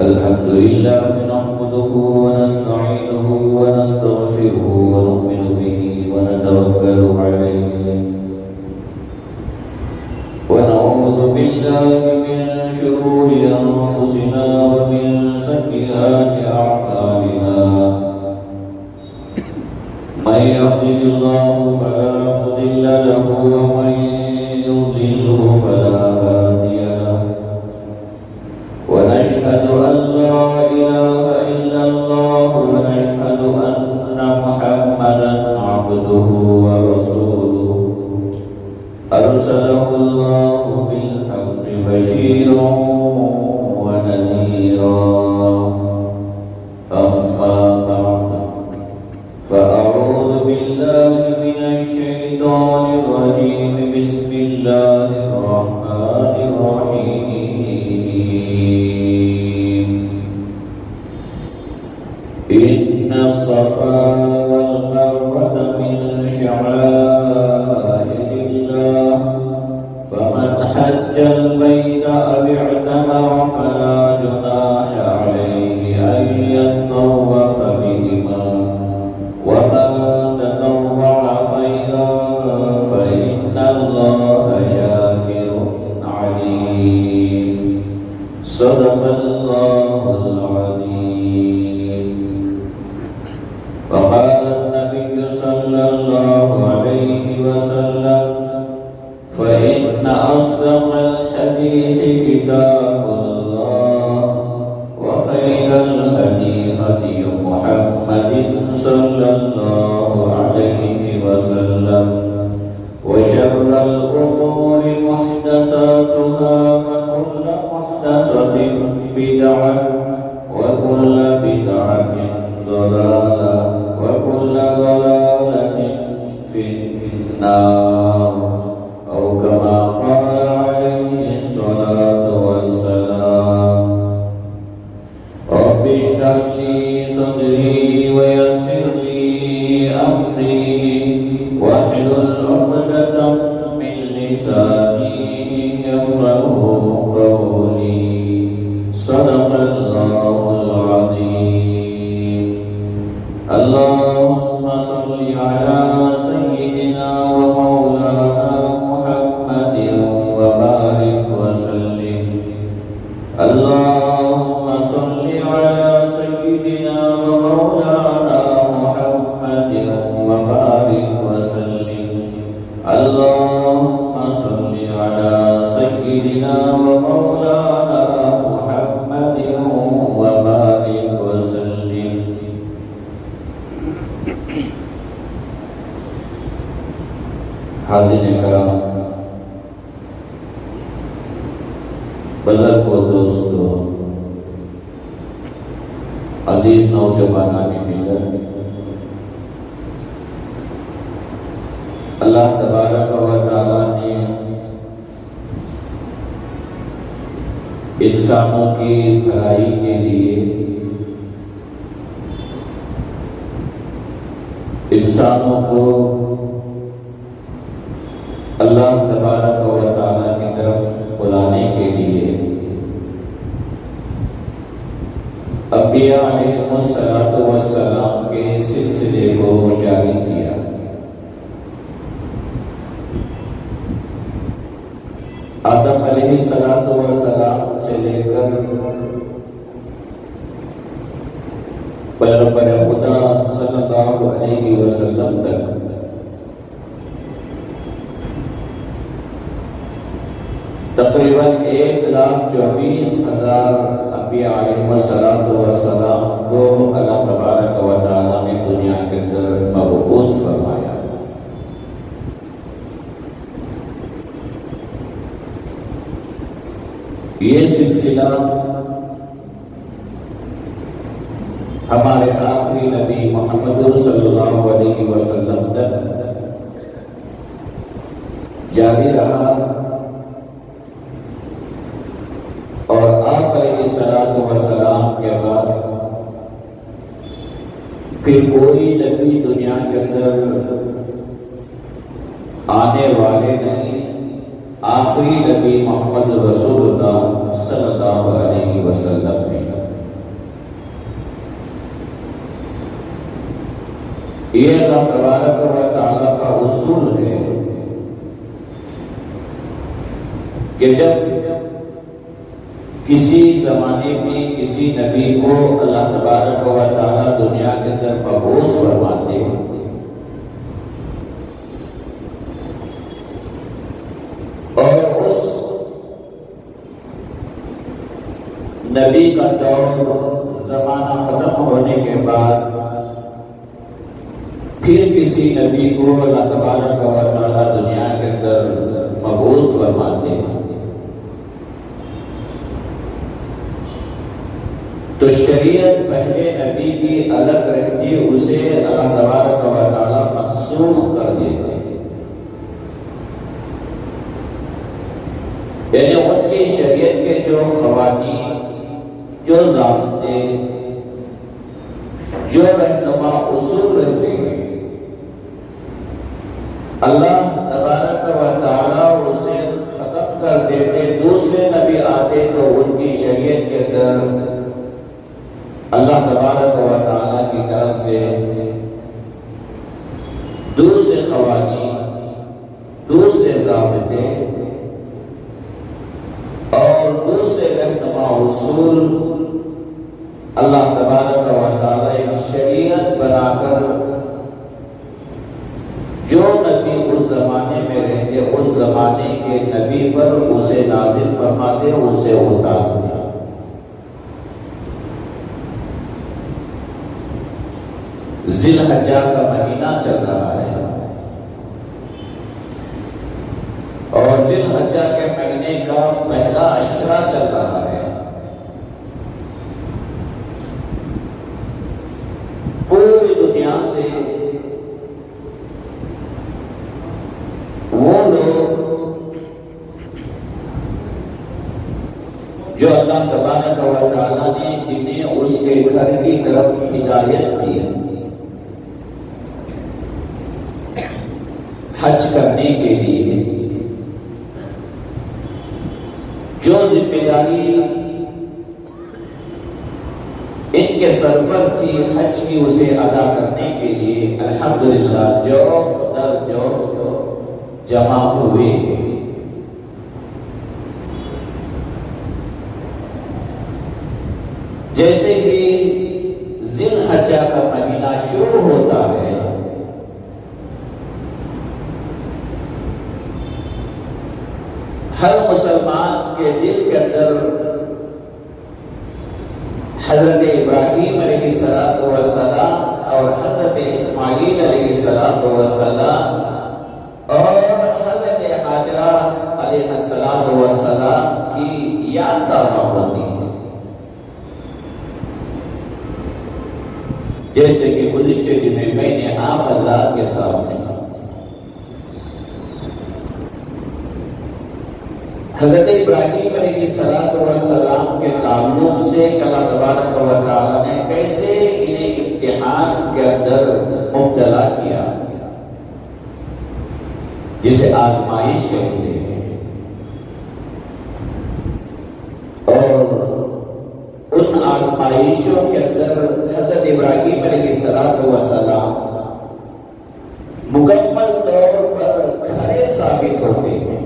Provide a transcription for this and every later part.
الحمد لله نحمده ونستعينه ونستغفره ونؤمن به ونتوكل عليه ونعوذ بالله من شرور أنفسنا ومن سيئات أعمالنا من يهده الله فلا مضل له ومن يضلله فلا هادي له ونشهد أن لا إله إلا الله ونشهد أن محمدا عبده ورسوله أرسله الله بالحق بشيرا ونذيرا أما بعد فأعوذ بالله من الشيطان الرجيم بسم الله الرحمن الرحيم إن الصفا والمروة من شعائر الله فمن حج البيت أو اعتمر فلا جناح عليه أن يطوف بهما ومن تطوع خيرا فإن الله شاكر عليم صدق الله العظيم. وقال النبي صلى الله عليه وسلم فإن أصدق الحديث كتاب الله وخير الهدي هدي محمد صلى الله عليه وسلم وشر الأمور محدثاتها وكل محدثة بدعة وكل بدعة ضلالة وكل ضلالة في النار أو كما قال عليه الصلاة والسلام. رب اشرح لي صدري ويسر لي أمري واحلل عقدة من لساني يفقهوا قولي صدق الله العظيم. اللهم صل على سيدنا ومولانا محمد وبارك وسلم. اللهم صل على سيدنا ومولانا محمد وبارك وسلم. اللهم صل على سيدنا ومولانا محمد وبارك وسلم. حاضرین کرام، بزرگ و دوستو، عزیز نوجوانان ملت، اللہ تبارک و تعالیٰ نے انسانوں کی بھلائی کے لیے انسانوں کو اللہ تبارک و تعالیٰ کی طرف بلانے کے لیے انبیاء علیہ السلام کے سلسلے کو جاری کیا. آدم علیہ السلام سے لے کر پیغمبر خدا صلی اللہ علیہ وسلم تک تقریباً 1,24,000 انبیاء علیہ السلام کو اللہ تبارک و تعالیٰ نے دنیا کے اندر مبعوث فرمایا. یہ سلسلہ ہمارے آخری نبی محمد صلی اللہ علیہ وسلم تک جاری رہا اور آپ علیہ السلام کے بعد پھر کوئی نبی دنیا کے اندر آنے والے نہیں، آخری نبی محمد رسول اللہ صلی اللہ علیہ وسلم ہے۔ یہ اللہ تبارک و تعالیٰ کا اصول ہے کہ جب کسی زمانے میں کسی نبی کو اللہ تبارک و تعالیٰ دنیا کے اندر مبعوث فرماتے ہیں اور اس نبی کا دور زمانہ ختم ہونے کے بعد پھر کسی نبی کو اللہ تبارک و تعالیٰ دنیا کے اندر مبعوث فرماتے ہیں تو شریعت پہلے نبی کی الگ رہتی، اسے اللہ تبارک و تعالیٰ منسوخ کر دیتے، یعنی ان کی شریعت کے جو قوانین، جو ضابطے، جو رہنما اصول رہتے ہیں، اللہ تبارک و تعالیٰ اسے ختم کر دیتے، دوسرے نبی آتے تو ان کی شریعت کے اندر اللہ تبارک و تعالیٰ کی طرف سے دوسرے قوانین، دوسرے ضابطے اور دوسرے رہنما اصول اللہ تبارک و تعالیٰ ایک شریعت بنا کر جو نبی اس زمانے میں رہتے اس زمانے کے نبی پر اسے نازل فرماتے، اسے اتارتے۔ ذی الحجہ کا مہینہ چل رہا ہے اور ذی الحجہ کے مہینے کا پہلا عشرہ چل رہا ہے۔ پوری دنیا سے وہ لوگ جو اللہ تبارک و تعالیٰ نے جنہیں اس کے گھر کی طرف ہدایت دی حج کرنے کے لیے، جو ذمہ داری ان کے سر پر تھی حج کی اسے ادا کرنے کے لیے الحمدللہ جوق در جوق جمع ہوئے ہیں۔ جیسے ہی ذی الحجہ کا مہینہ شروع ہوتا ہے ہر مسلمان کے دل کے اندر حضرت ابراہیم علیہ السلام اور حضرت اسماعیل علیہ السلام اور حضرت حاجرہ علیہ السلام کی یاد تازہ ہوتی ہے، جیسے کہ گزشتہ جمعے میں نے آپ حضرات کے سامنے حضرت ابراہیم علیہ السلام کے تعلق سے اللہ تبارک و تعالیٰ نے کیسے انہیں امتحان کے اندر مبتلا کیا، جسے آزمائش کہتے ہیں، اور ان آزمائشوں کے اندر حضرت ابراہیم علیہ السلام مکمل طور پر کھڑے ثابت ہوتے ہیں،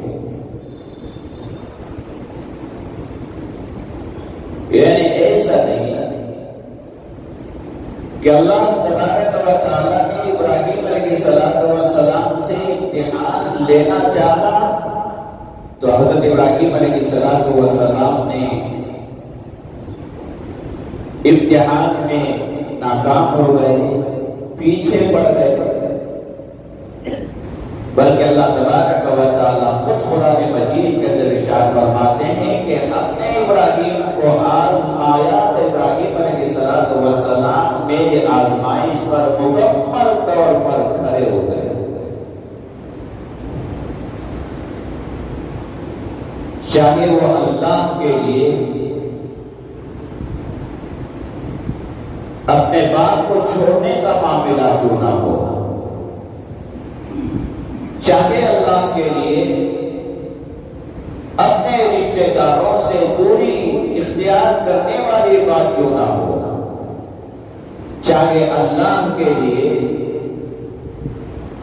یعنی ایسا نہیں کہ اللہ تبارک و تعالیٰ نے ابراہیم علیہ السلام سے امتحان لینا چاہا تو حضرت ابراہیم علیہ السلام نے امتحان میں ناکام ہو گئے، پیچھے پڑ گئے، بلکہ اللہ تبارک و تعالیٰ خود قرآن مجید کے اندر ارشاد فرماتے ہیں کہ ہم نے ابراہیم کو آزمایا تو ابراہیم علیہ السلام میری آزمائش پر مکمل طور پر کھڑے ہوتے ہیں۔ چاہے وہ اللہ کے لیے اپنے باپ کو چھوڑنے کا معاملہ کیوں نہ ہو، چاہے اللہ کے لیے رشتے داروں سے دوری اختیار کرنے والی بات کیوں نہ ہو، چاہے اللہ کے لیے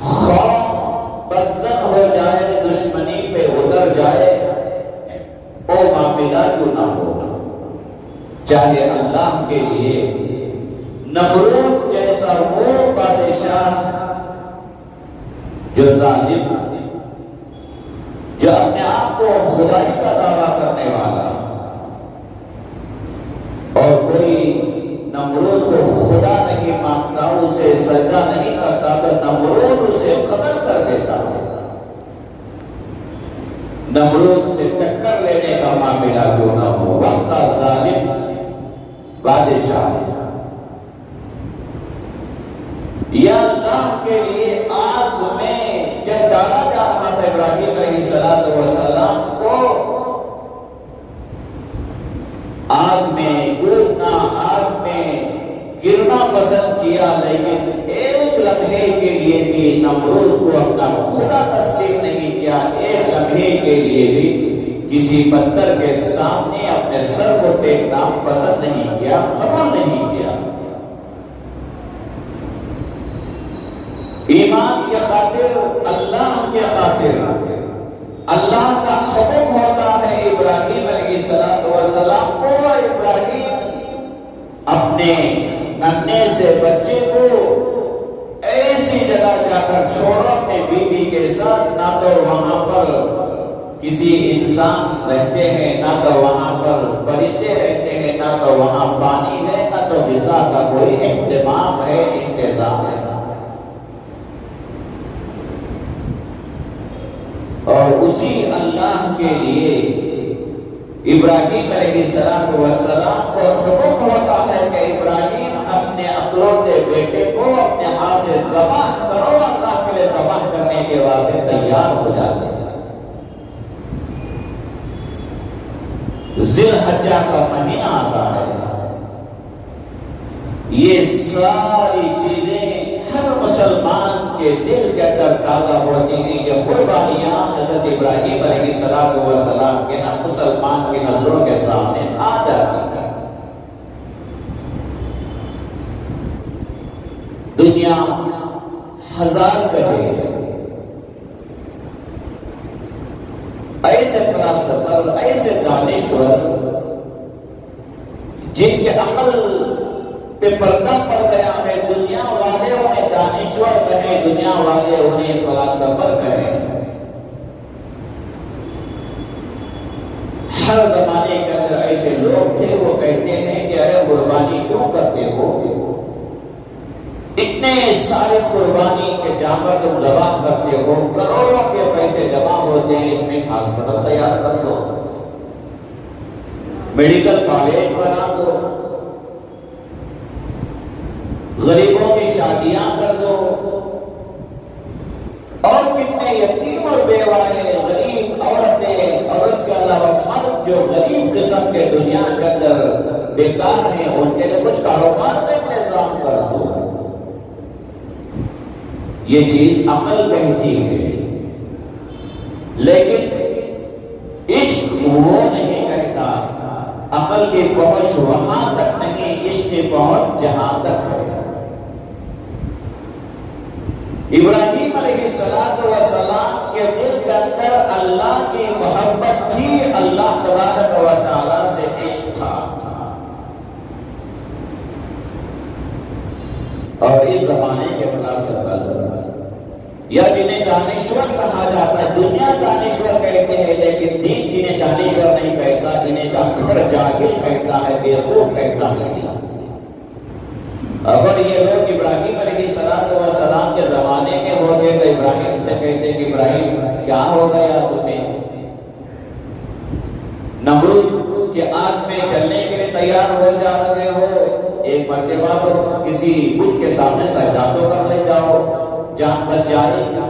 خوف بدزن ہو جائے، دشمنی پہ اتر جائے، وہ معاملہ کیوں نہ ہو، چاہے اللہ کے لیے نمرود جیسا وہ بادشاہ جو ظالم، جو اپنے آپ کو خدائی کا دعویٰ کرنے والا، اور کوئی نمرود کو خدا نہیں مانتا، اسے سجدہ نہیں کرتا، تو نمرود اسے قتل کر دیتا ہے۔ نمرود سے ٹکر لینے کا معاملہ کیوں نہ ہو، وقت کا ظالم بادشاہ یا اللہ کے لیے آگ میں جب ڈالا جا رہا تھا ابراہیم علیہ السلام کو، آگ میں کودنا، آگ میں گرنا پسند کیا، لیکن ایک لمحے کے لیے بھی نمرود کو اپنا خدا تسلیم نہیں کیا، ایک لمحے کے لیے بھی کسی پتھر کے سامنے اپنے سر کو ٹیکنا پسند نہیں کیا، قبول نہیں کیا۔ ایمان کے خاطر، اللہ کے خاطر، اللہ کا حکم ہوتا ہے ابراہیم علیہ السلام کو، ابراہیم اپنے ننھے سے بچے کو ایسی جگہ جا کر چھوڑو اپنے بیوی کے ساتھ، نہ تو وہاں پر کسی انسان رہتے ہیں، نہ تو وہاں پر پرندے رہتے ہیں، نہ تو وہاں پانی ہے، نہ تو غذا کا کوئی اہتمام ہے، انتظام ہے۔ اور اسی اللہ کے لیے ابراہیم علیہ السلام کو حکم ہوتا ہے کہ ابراہیم اپنے اکلوتے بیٹے کو اپنے ہاتھ سے ذبح کرو، اللہ کے لیے ذبح کرنے کے واسطے تیار ہو جاتے ہیں۔ ذی الحجہ کا مہینہ آتا ہے، یہ ساری چیزیں ہر مسلمان کے دل کے اندر تازہ ہوتی ہیں، یہ قربانیاں حضرت ابراہیم علیہ السلام کے ہر مسلمان کی نظروں کے سامنے آ جاتی ہیں۔ دنیا ہزار کہے، ایسے فلاسفر، ایسے دانشور جن کے عقل پہ پردہ پڑ گیا ہے، دنیا والے انہیں دانشور کہیں، دنیا والے انہیں فلاسفر کہیں۔ ہر زمانے کے اندر ایسے لوگ تھے، وہ کہتے ہیں کہ ارے قربانی کیوں کرتے ہو، اتنے سارے قربانی کے جانور تم ذبح کرتے ہو، کروڑوں کے پیسے جمع ہوتے ہیں، اس میں ایک ہاسپٹل تیار کر دو، میڈیکل کالج بنا دو، غریبوں کی شادیاں کر دو، اور کتنے یتیم اور بیوائے، غریب عورتیں اور اس کے علاوہ مرد جو غریب قسم کے دنیا کے اندر بیکار ہیں، ان کے لیے کچھ کاروبار کا انتظام کر دو۔ یہ چیز عقل کہتی ہے، لیکن عشق وہ نہیں کہتا، عقل کی پہنچ وہاں تک نہیں، عشق کی پہنچ جہاں تک ہے۔ ابراہیم علیہ السلام کے دل کے اندر اللہ کی محبت تھی، اللہ تبارک و تعالیٰ سے عشق تھا، اور اس زمانے کے فلاسفہ یا جنہیں دانشور کہا جاتا ہے، دنیا دانشور کہتے ہیں، لیکن دین جنہیں دانشور نہیں کہتا، جنہیں دکھڑ جاہل کہتا ہے، بیوقوف کہتا ہے۔ اگر یہ لوگ ابراہیم علیہ السلام کے زمانے میں ہو گئے تو ابراہیم سے کہتے کہ ابراہیم کیا ہو گیا تمہیں، نمرود کے آگ میں جلنے کے لیے تیار ہو جا رہے ہو، ایک مرتبہ تو کسی بت کے سامنے سجدہ تو کر لے جاؤ، جان بچ جائے گا۔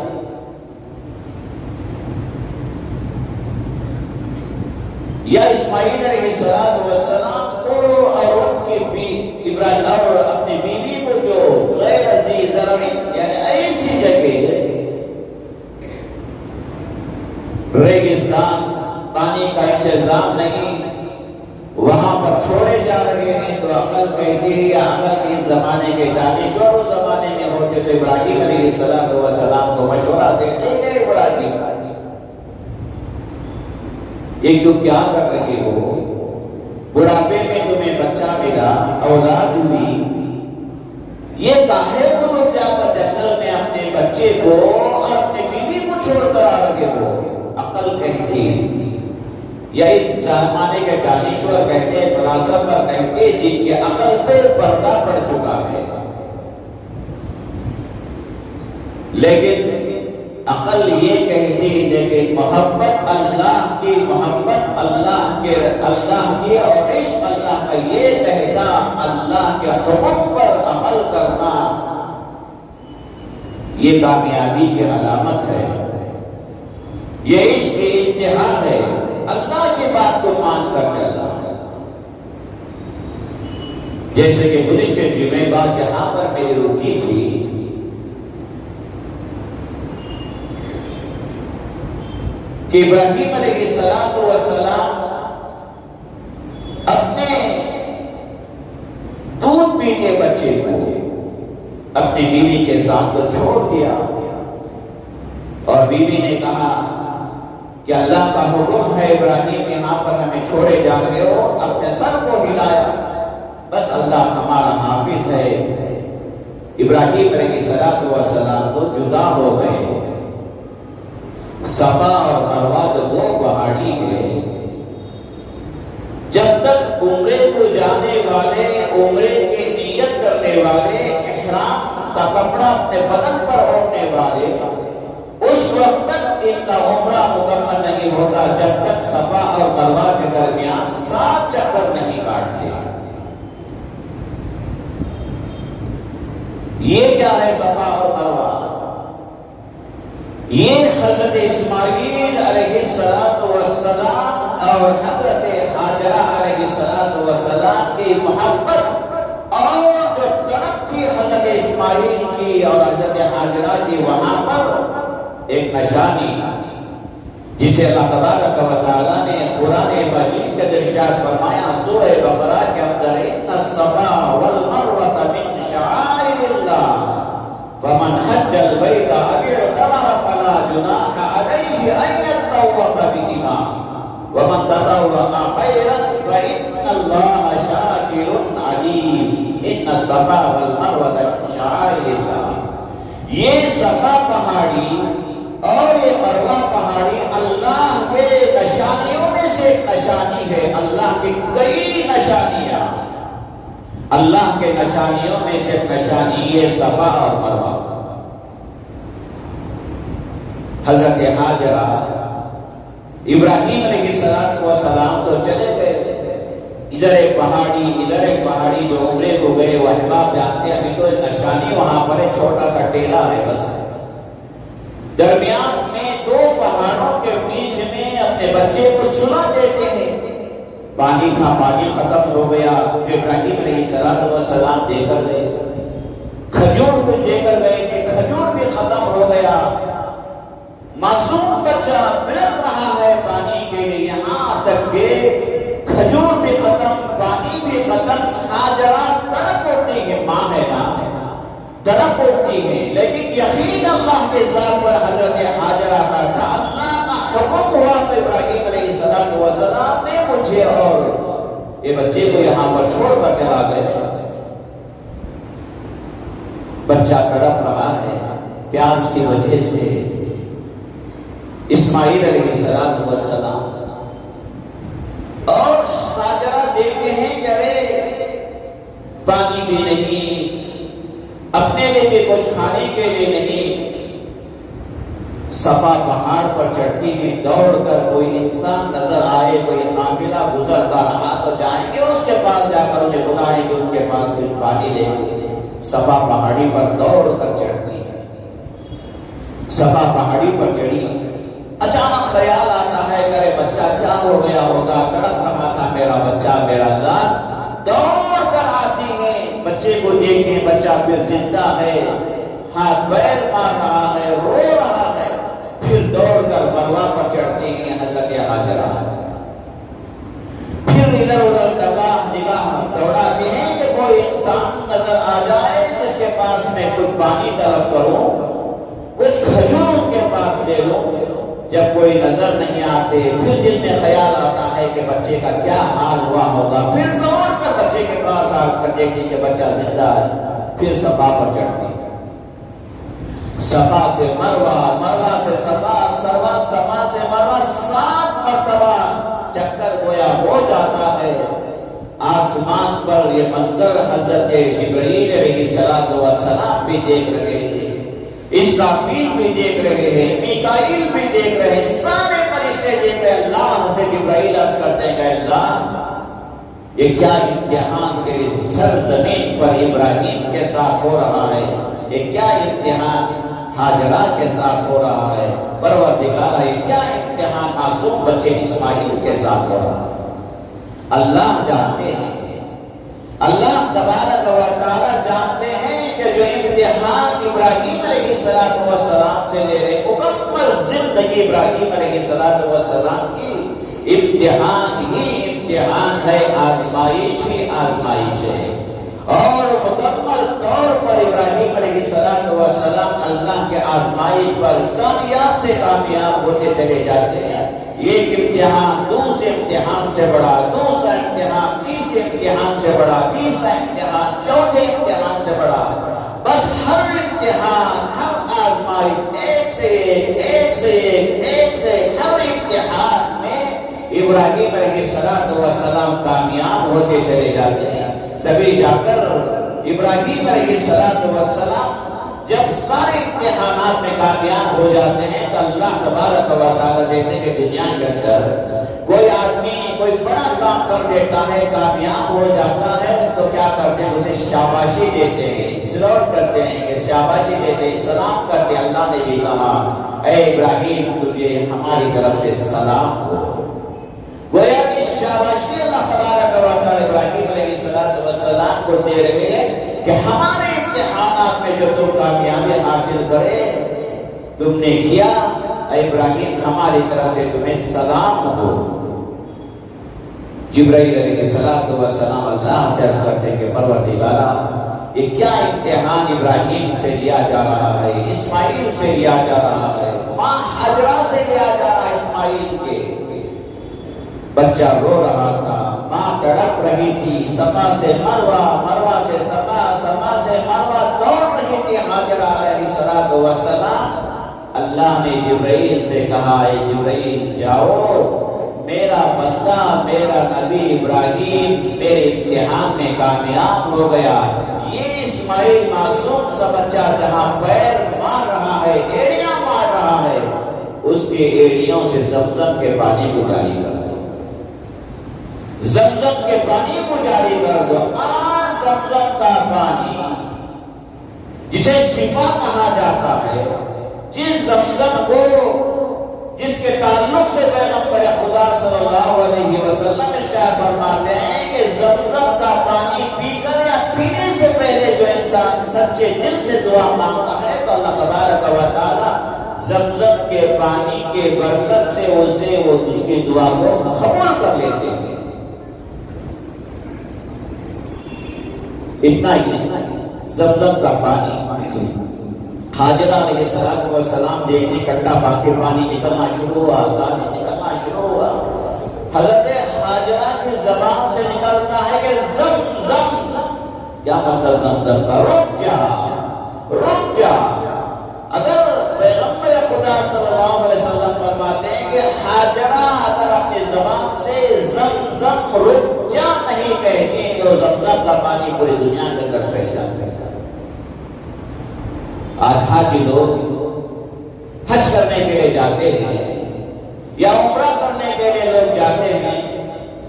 یا اسماعیل علیہ السلام کو اور ان کی ابراہیم اور اپنی بیوی کو جو غیر عزیز یعنی ایسی جگہ ریگستان، پانی کا انتظام نہیں، وہاں پر چھوڑے جا رہے ہیں، تو عقل کہتی ہے، عقل اس زمانے کے دانشور اس زمانے میں ہوتے تو ابراہیم علیہ السلام کو مشورہ دیتے کہ ابراہیم ایک تو کیا کر رہے ہو، بڑھاپے میں تمہیں بچہ ملا، اولاد ہوئی، یہ کاہے کو لوگ جا کر جنگل میں اپنے بچے کو اور اپنی بیوی کو چھوڑ کر آ رہے ہو؟ عقل کہتی یا اس زمانے کے دانشور کہتے ہیں، فلاسفہ کہتے ہیں جن کے عقل پہ پردہ پڑ چکا ہے، لیکن عقل یہ کہتی لیکن محبت اللہ کی، محبت اللہ کی اور عشق اللہ کا یہ کہتا اللہ کے حکم پر عمل کرنا یہ کامیابی کی علامت ہے، یہ عشق کی انتہا ہے، اللہ کی بات کو مان کر چلنا۔ جیسے کہ گزشتہ جمعے بعد جہاں پر میری رکی تھی، کہ ابراہیم علیہ السلام اپنے دودھ پیتے بچے کو اپنی بیوی کے ساتھ تو چھوڑ دیا، اور بیوی نے کہا کہ اللہ کا حکم ہے ابراہیم یہاں پر ہمیں چھوڑے جا رہے ہو، اپنے سر کو ہلایا، بس اللہ ہمارا حافظ ہے۔ ابراہیم علیہ السلام تو جدا ہو گئے۔ صفا اور مروہ دو پہاڑی ہیں، جب تک عمرے کو جانے والے، عمرے کی نیت کرنے والے، احرام کا کپڑا اپنے بدن پر اوڑھنے والے، اس وقت تک ان کا عمرہ مکمل نہیں ہوتا جب تک صفا اور مروہ کے درمیان 7 چکر نہیں کاٹتے۔ یہ کیا ہے صفا اور مروہ؟ یہ حضرت اسماعیل علیہ السلام اور حضرت حاجرہ علیہ السلام کی محبت اور جو تڑپ تھی حضرت اسماعیل کی اور حضرت حاجرہ کی، وہاں پر ایک نشانی جسے اللہ تبارک و تعالیٰ نے قرآن مجید کے ارشاد فرمایا سورہ بقرہ کے اندر، ان الصفا والمروہ من شعائر اللہ فمن حج البیت او اعتمر فلا جناح علیہ ان یطوف بہما ومن تطوع خیرا فإن اللہ شاکر علیم۔ ان الصفا والمروہ من شعائر اللہ، یہ صفا پہاڑی اور یہ مروہ پہاڑی اللہ کے نشانیوں میں سے ایک نشانی ہے، اللہ کی کئی نشانیاں، اللہ کے نشانیوں میں سے نشانی یہ صفا اور مروہ۔ حضرت حاجرہ ابراہیم علیہ السلام تو چلے گئے، ادھر ایک پہاڑی جو عمرے کو گئے، وہ احباب جانتے ہیں ابھی تو نشانی وہاں پر ایک چھوٹا سا ٹیلا ہے، بس درمیان میں 2 پہاڑوں کے بیچ میں اپنے بچے کو سلا دیتے ہیں۔ پانی ختم ہو گیا، جو ابراہیم علیہ السلام دے کر گئے، کھجور کو دے کر گئے کہ کھجور بھی ختم ہو گیا، معصوم بچہ بلک رہا ہے پانی کے لیے، یہاں تک کہ کھجور بھی ختم، پانی بھی ختم۔ حاجرہ تڑپ اٹھتی ہے، ماں ہے نا، تڑپ اٹھتی ہے، لیکن یقین اللہ کے ذات پر حضرت حاجرہ کا تھا، اللہ کا حکم ہوا تو ابراہیم علیہ السلام نے مجھے اور یہ بچے کو یہاں پر چھوڑ کر چلا گئے۔ بچہ تڑپ رہا ہے پیاس کی وجہ سے۔ اسماعیل علیہ السلام اور حاجرہ دیکھتے ہیں کہ ارے پانی بھی نہیں، اپنے لیے بھی کچھ کھانے کے لیے نہیں۔ صفا پہاڑ پر چڑھتی ہیں، دوڑ کر کوئی انسان نظر آئے، کوئی قافلہ گزرتا رہا تو جائیں گے اس کے پاس، جا کر انہیں بلائیں گے، ان کے پاس کچھ پانی لیں گے۔ صفا پہاڑی پر دوڑ کر چڑھتی ہے، صفا پہاڑی پر چڑھی، اچانک خیال آتا ہے کہ ارے بچہ کیا ہو گیا ہوگا، تڑپ رہا تھا میرا بچہ، میرا اللہ۔ دوڑ کر آتی ہے، بچے کو دیکھیں، بچہ پھر زندہ ہے، ہاتھ پیر مار رہا ہے، رو رہا ہے، پھر دوڑ کر مروہ پر چڑھتی ہیں حضرت حاجرہ۔ پھر ادھر ادھر نگاہ دوڑاتے ہیں کہ کوئی انسان نظر آ جائے جس کے پاس میں کچھ پانی طلب کروں، کچھ کھجور ان کے پاس لے لوں۔ جب کوئی نظر نہیں آتے پھر دل میں خیال آتا ہے کہ بچے کا کیا حال ہوا ہوگا، پھر دوڑ کر بچے کے پاس آ کر دیکھیں کہ بچہ زندہ ہے، پھر صفا پر چڑھتی، صفا سے مروہ، مروہ سے صفا، صفا سے مروہ 7 مرتبہ چکر گویا ہو جاتا ہے۔ آسمان پر یہ منظر حضرت جبرائیل علیہ السلام بھی دیکھ رہے ہیں، اسرافیل بھی دیکھ رہے ہیں، میکائیل بھی دیکھ رہے ہیں، سارے فرشتے دیکھ رہے ہیں۔ اللہ سے جبرائیل عرض کرتے ہیں کہ اللہ یہ کیا امتحان تیری سرزمین پر ابراہیم کے ساتھ ہو رہا ہے، یہ کیا امتحان ہاجرہ کے ساتھ ہو رہا ہے، پروردگارہ یہ کیا امتحان معصوم بچے اسماعیل کے ساتھ ہو رہا ہے۔ اللہ جانتے ہیں، اللہ تبارک و تعالی جانتے ہیں کہ جو امتحان ابراہیم علیہ السلام سے لے رہے، مکمل زندگی ابراہیم علیہ السلام کی امتحان ہی امتحان ہے، آزمائش ہی آزمائش ہے، اور مکمل طور پر ابراہیم علیہ السلام اللہ کے آزمائش پر کامیاب سے کامیاب ہوتے چلے جاتے ہیں۔ ایک امتحان دوسرے امتحان سے بڑا، دوسرا امتحان تیسرے امتحان سے بڑا، تیسرا امتحان چوتھے امتحان سے بڑا، بس ہر امتحان، ہر آزمائش ایک سے ایک ہر امتحان میں ابراہیم علیہ السلام کامیاب ہوتے چلے جاتے ہیں۔ تبھی جا کر ابراہیم علیہ السلام جب سارے امتحانات میں کامیاب ہو جاتے ہیں تو اللہ تبارک و تعالی جیسے کہ دنیا کے اندر کوئی آدمی کوئی بڑا کام کر دیتا ہے، کامیاب ہو جاتا ہے تو کیا کرتے ہیں، اسے شاباشی دیتے ہیں، سلوٹ کرتے ہیں کہ شاباشی دیتے ہیں، سلام کرتے ہیں۔ اللہ نے بھی کہا اے ابراہیم تجھے ہماری طرف سے سلام ہو۔ گویا کہ شاباشی اللہ تبارک و تعالی ابراہیم علیہ السلام کو دے رہے ہیں کہ ہمارے امتحانات میں جو تم کامیابی حاصل کرے تم نے کیا، اے ابراہیم ہماری طرف سے تمہیں سلام ہو۔ جبرائیل علیہ السلام اللہ سے عرض کرتے ہیں کہ پروردگارہ یہ کیا امتحان ابراہیم سے لیا جا رہا ہے، اسماعیل سے لیا جا رہا ہے، ماں ہاجرہ سے لیا جا رہا ہے۔ اسماعیل کے بچہ رو رہا تھا، ماں تڑپ رہی تھی، صفا سے مروہ، مروہ سے صفا، صفا سے مروہ دوڑ رہی تھی ہاجرہ علیہ السلام۔ اللہ نے جبرائیل سے کہا اے جبرائیل جاؤ، میرا بندہ میرا نبی ابراہیم میرے امتحان میں کامیاب ہو گیا۔ یہ اسماعیل معصوم سا بچہ جہاں پیر مار رہا ہے، ایڑیاں مار رہا ہے، اس کے ایڑیوں سے زمزم کے پانی کو جاری کر دو، زمزم کے پانی کو جاری کر دو۔ آج زمزم کا پانی جسے شفا کہا جاتا ہے، جس زمزم کو جس کے تعلق سے پیغمبر خدا صلی اللہ علیہ وسلم ارشاد فرماتے ہیں کہ زمزم کا پانی پی کر یا پینے سے پہلے جو انسان سچے دل سے دعا مانگتا ہے تو اللہ تبارک و تعالی زمزم کے پانی کے برکت سے اسے وہ اس کی دعا کو قبول کر لیتے ہیں۔ اتنا ہی نہیں، زمزم کا پانی حاجرہ علیہ السلام دیکھنے کنڈا پاک کے پانی نکلنا شروع ہوا، پانی نکلنا شروع ہوا۔ حضرت حاجرہ کی زبان سے نکلتا ہے کہ زمزم، کیا مطلب زمزم کا؟ رک جا، رک جا۔ اگر پیغمبر خدا صلی اللہ علیہ وسلم فرماتے ہیں کہ حاجرہ اگر اپنی زبان سے زمزم رک جا نہیں کہتی تو زمزم کا پانی پوری دنیا کے اندر پھیل جاتا ہے۔ آج حاجی لوگ حج کرنے کے لیے جاتے ہیں یا عمرہ کرنے کے لیے لوگ جاتے ہیں،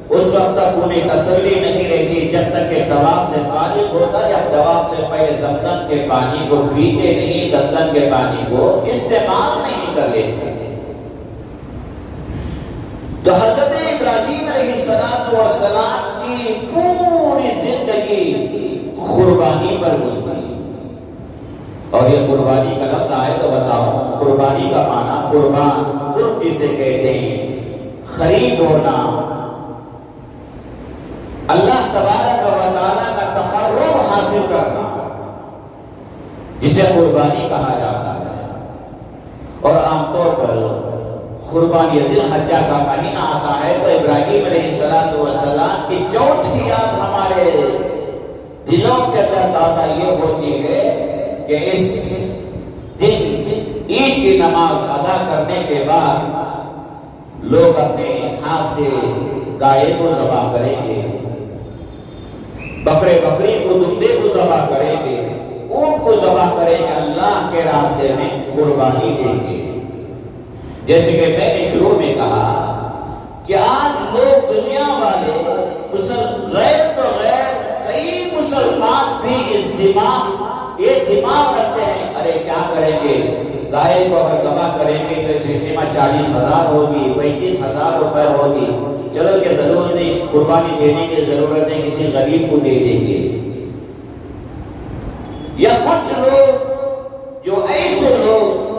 اس وقت تک انہیں تسلی نہیں رہتی جب تک کہ طواف سے فارغ ہوتا یا طواف سے پہلے زمزم کے پانی کو پیتے نہیں، زمزم کے پانی کو استعمال نہیں کر لیتے۔ تو حضرت ابراہیم علیہ السلام کی پوری زندگی قربانی پر گزری، اور یہ قربانی کا لفظ آئے تو بتاؤ، قربانی کا معنی قربان، قرب جسے کہتے ہیں، خرید ہونا، تبارک و تعالیٰ کا تقرب حاصل کرنا، جسے قربانی کہا جاتا ہے۔ اور عام طور پر قربانی ذی الحجہ کا مہینہ آتا ہے تو ابراہیم علیہ السلام کی چوتھی یاد ہمارے دلوں کے اندر تازہ یہ ہوتی ہے کہ اس دن عید کی نماز ادا کرنے کے بعد لوگ اپنے ہاتھ سے گائے کو ذبح کریں گے، بکری کو دمبے کو ذبح کریں گے، اونٹ کو ذبح کریں گے، اللہ کے راستے میں قربانی دیں گے۔ جیسے کہ میں نے شروع میں کہا کہ آج لوگ دنیا والے غیر تو غیر کئی مسلمان بھی اس دماغ رکھتے ہیں، ارے کیا کریں گے، گائے کو اگر ذبح کریں گے تو اس قیمت 40,000 ہوگی، 35,000 روپے ہوگی، چلو کہ ضرورت نہیں، اس قربانی دینے کی ضرورت نہیں، کسی غریب کو دے دیں گے۔ یا کچھ لوگ جو ایسے لوگ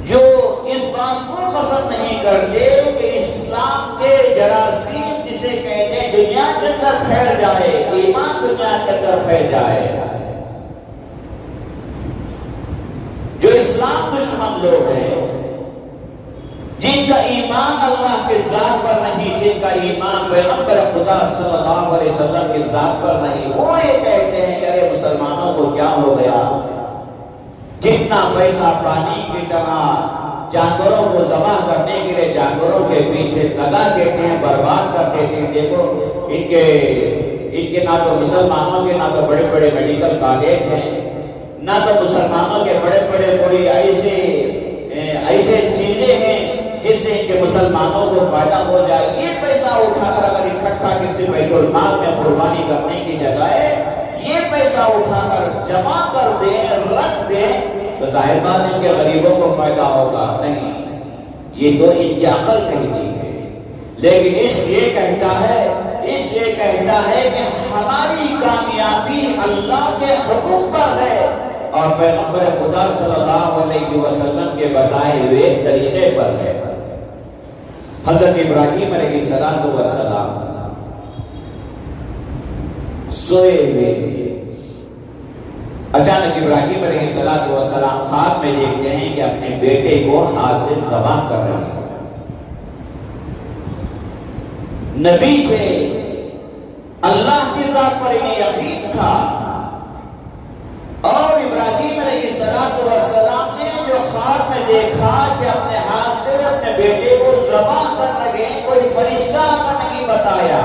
جو اس بات کو پسند نہیں کرتے کہ اسلام کے جراثیم جسے کہتے ہیں دنیا کے اندر پھیل جائے، ایمان دنیا کے اندر پھیل جائے، جو اسلام دشمن لوگ ہیں، جن کا ایمان اللہ کے ذات پر نہیں، جن کا ایمان پیغمبر خدا صلی اللہ علیہ وسلم کی ذات پر نہیں، وہ یہ کہتے ہیں کہ ارے مسلمانوں کو کیا ہو گیا، کتنا پیسہ پانی کی طرح جانوروں کو ذبح کرنے کے لیے جانوروں کے پیچھے لگا دیتے ہیں، برباد کر دیتے ہیں۔ دیکھو ان کے نہ تو مسلمانوں کے نہ تو بڑے بڑے میڈیکل کالج ہیں، نہ تو مسلمانوں کے بڑے بڑے کوئی ایسے چیزیں ہیں جس سے ان کے مسلمانوں کو فائدہ ہو جائے۔ یہ پیسہ اٹھا کر اگر اکٹھا کسی بیت المال میں قربانی کرنے کی جگہ یہ پیسہ اٹھا کر جمع کر دیں، رکھ دیں تو ظاہر بات ان کے غریبوں کو فائدہ ہوگا نہیں، یہ تو ان کی عقل کہتی ہے۔ لیکن اس یہ کہتا ہے کہ ہماری کامیابی اللہ کے حکم پر ہے اور پیغمبر خدا صلی اللہ علیہ وسلم کے بتائے ہوئے طریقے پر ہے۔ حضرت ابراہیم علیہ السلام سوئے ہوئے، اچانک ابراہیم علیہ السلام خواب میں دیکھتے ہیں کہ اپنے بیٹے کو ہاتھ سے ذبح کر رہے ہیں۔ نبی تھے، اللہ کی ذات پر انہیں یقین تھا، اور ابراہیم علیہ السلام نے جو خواب میں دیکھا کہ اپنے ہاتھ سے اپنے بیٹے کو ذبح کر رہے ہیں، کوئی فرشتہ نہیں بتایا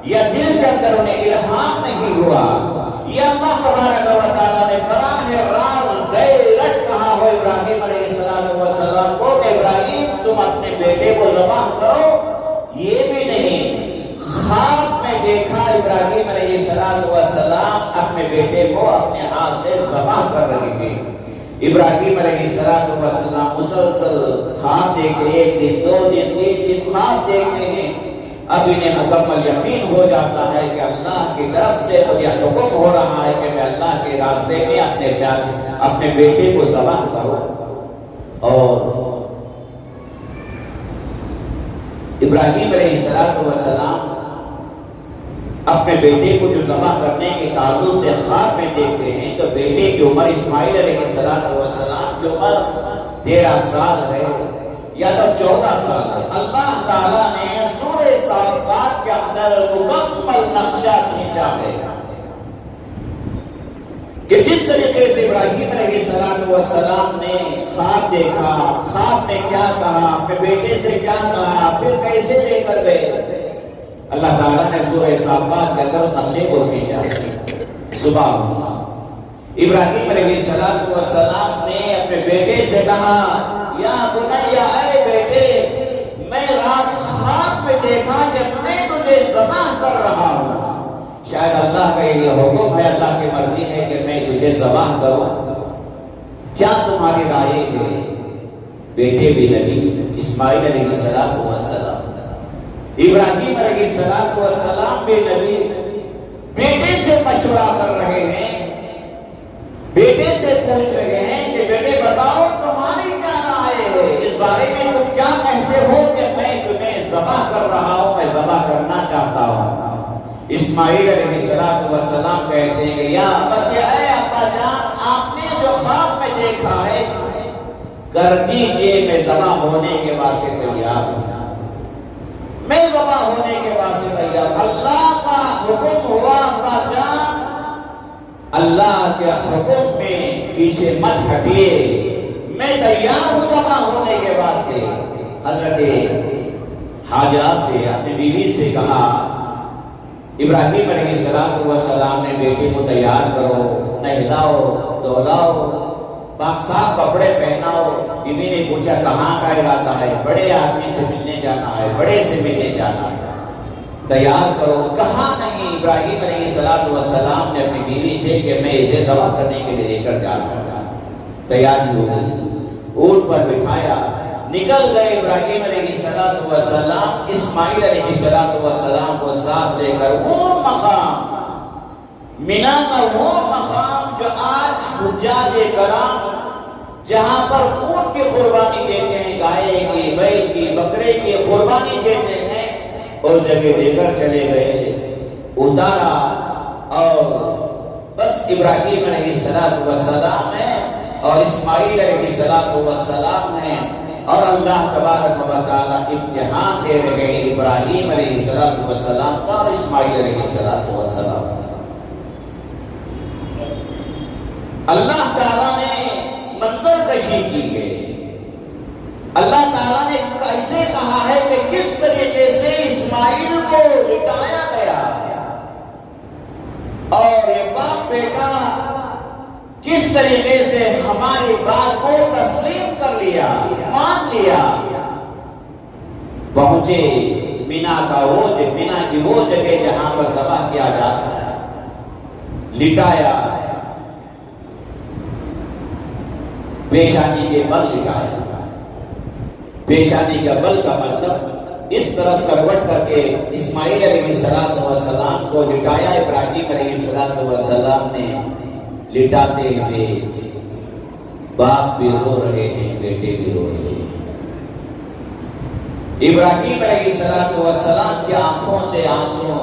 یا دل کے اندر انہیں الہام نہیں ہوا، یہ اللہ تبارک و تعالیٰ نے براہ راست ڈائریکٹ کہا ہو ابراہیم علیہ السلام کو کہ ابراہیم تم اپنے بیٹے کو ذبح کرو، یہ بھی نہیں، خواب میں دیکھا ابراہیم علیہ السلام اپنے بیٹے کو اپنے ہاتھ سے ذبح کر رہے ہیں۔ ابراہیم علیہ السلام مسلسل خواب دیکھتے، ایک دن، 2 دن، 3 دن خواب دیکھتے ہیں، اب انہیں مکمل یقین ہو جاتا ہے کہ اللہ کی طرف سے مجھے حکم ہو رہا ہے کہ میں اللہ کے راستے میں اپنے بیٹے کو ذبح کروں۔ اور ابراہیم علیہ السلام اپنے بیٹے کو جو ذبح کرنے کے تعلق سے خواب میں دیکھتے ہیں تو بیٹے کی عمر اسماعیل علیہ السلام کی عمر 13 سال ہے یا تو 14 سال ہے۔ اللہ تعالیٰ نے سورہ صافات کے اندر مکمل نقشہ کھینچا ہے کہ جس طریقے سے ابراہیم علیہ السلام نے خواب دیکھا، خواب میں کیا کہا، اپنے بیٹے سے کیا کہا، پھر کیسے لے کر گئے، اللہ تعالیٰ نے سورہ صافات کے اندر اس نقشے کو کھینچا۔ سبحان اللہ، ابراہیم علیہ السلام نے اپنے بیٹے سے کہا یا بنیا، اے بیٹے، میں رات خواب میں دیکھا کہ میں تجھے ذبح کر رہا ہوں، شاید اللہ کا یہ حکم ہے، اللہ کی مرضی ہے کہ میں تجھے ذبح کروں، کیا تمہاری رائے ہے؟ بیٹے بھی نبی اسماعیل علیہ السلام، ابراہیم علیہ السلام بھی نبی، بیٹے سے مشورہ کر رہے ہیں، بیٹے سے پوچھ رہے ہیں کہ بیٹے بتاؤ تمہاری کیا رائے ہے، اس بارے میں تم کیا کہتے ہو کہ میں تمہیں ذبح کر رہا ہوں، میں ذبح کرنا چاہتا ہوں۔ اسماعیل علیہ السلام کہتے ہیں کہ یا ابت، اے ابا جان، آپ نے جو خواب میں دیکھا ہے کر دیجئے، میں ذبح ہونے کے واسطے تیار ہوں، میں ذبح ہونے کے واسطے تیار۔ اللہ کا حکم ہوا ابا جان، اللہ کے حکم میں پیچھے مت ہٹیے، میں تیار ہوں ذبح ہونے کے واسطے۔ حضرت حاجرہ سے، اپنی بیوی سے کہا، ابراہیم علیہ السلام نے بیٹے کو تیار کرو، نہلاؤ دھلاؤ، پاک صاف کپڑے پہناؤ۔ بیوی نے پوچھا کہاں کا ارادہ ہے؟ بڑے آدمی سے ملنے جانا ہے، بڑے سے ملنے جانا ہے، تیار کرو۔ کہاں نہیں، ابراہیم علیہ السلام نے اپنی بیوی سے کہ میں اسے ذبح کرنے کے لیے لے کر جا رہا ہوں۔ تیاری ہو گئی، اونٹ پر بٹھایا، نکل گئے ابراہیم علیہ السلام اسماعیل علیہ السلام کو ساتھ لے کر وہ مقام، مینا کا وہ مقام جو آج حجاج کرام جہاں پر اونٹ کی قربانی دیتے ہیں، گائے کی، بیل کی، بکرے کی قربانی دیتے ہیں، اس جگہ لے کر چلے گئے، اتارا، اور بس ابراہیم علیہ السلام ہے اور اسماعیل علیہ السلام ہے، اور اللہ تبارک و تعالیٰ امتحان دے رہے ہیں ابراہیم علیہ السلام کا اور اسماعیل علیہ السلام کا۔ اللہ تعالیٰ نے منظر کشی کی ہے، اللہ تعالیٰ نے کیسے کہا ہے کہ کس طریقے سے اسماعیل کو لٹایا گیا، اور یہ باپ بیٹا کس طریقے سے ہماری بات کو تسلیم کر لیا، مان لیا۔ پہنچے مینا کی وہ جگہ جہاں پر ذبح کیا جاتا ہے، لٹایا، پیشانی کے بل لٹایا۔ پیشانی کا بل کا مطلب اس طرف کروٹ کر کے اسماعیل علیہ السلام کو لٹایا۔ ابراہیم علیہ السلام نے لٹاتے ہوئے، باپ بھی رو رہے ہیں، بیٹے بھی رو رہے ہیں۔ ابراہیم علیہ السلام کی آنکھوں سے آنسو،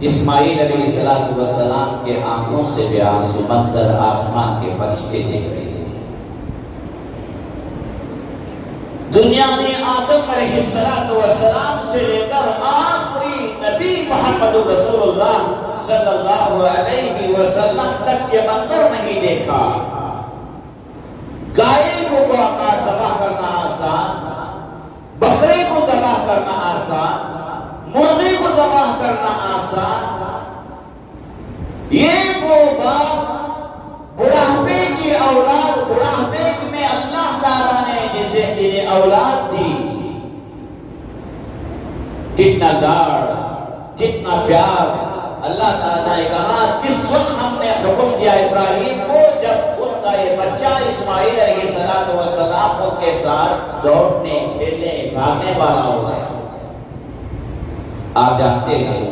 اسماعیل علیہ السلام کے آنکھوں سے بھی آنسو، منظر آسمان کے فرشتے دیکھ رہے ہیں۔ دنیا میں آدم علیہ السلام سے لے کر آخری نبی محمد رسول اللہ صلی اللہ علیہ وسلم تک یہ منظر نہیں دیکھا۔ گائے کو ذبح کرنا آسان، بکرے کو ذبح کرنا آسان، مرغی کو ذبح کرنا آسان، یہ وہ باپ بڑھاپے کی اولاد، بڑھاپے میں اللہ تعالیٰ نے جسے انہیں اولاد دی، کتنا لاڑ، کتنا پیار۔ اللہ تعالیٰ نے کہا کس وقت ہم نے حکم دیا ابراہیم کو، جب ان کا یہ بچہ اسماعیل علیہ السلام ان کے ساتھ دوڑنے، کھیلنے، بھاگنے والا ہو گیا۔ آپ جانتے ہیں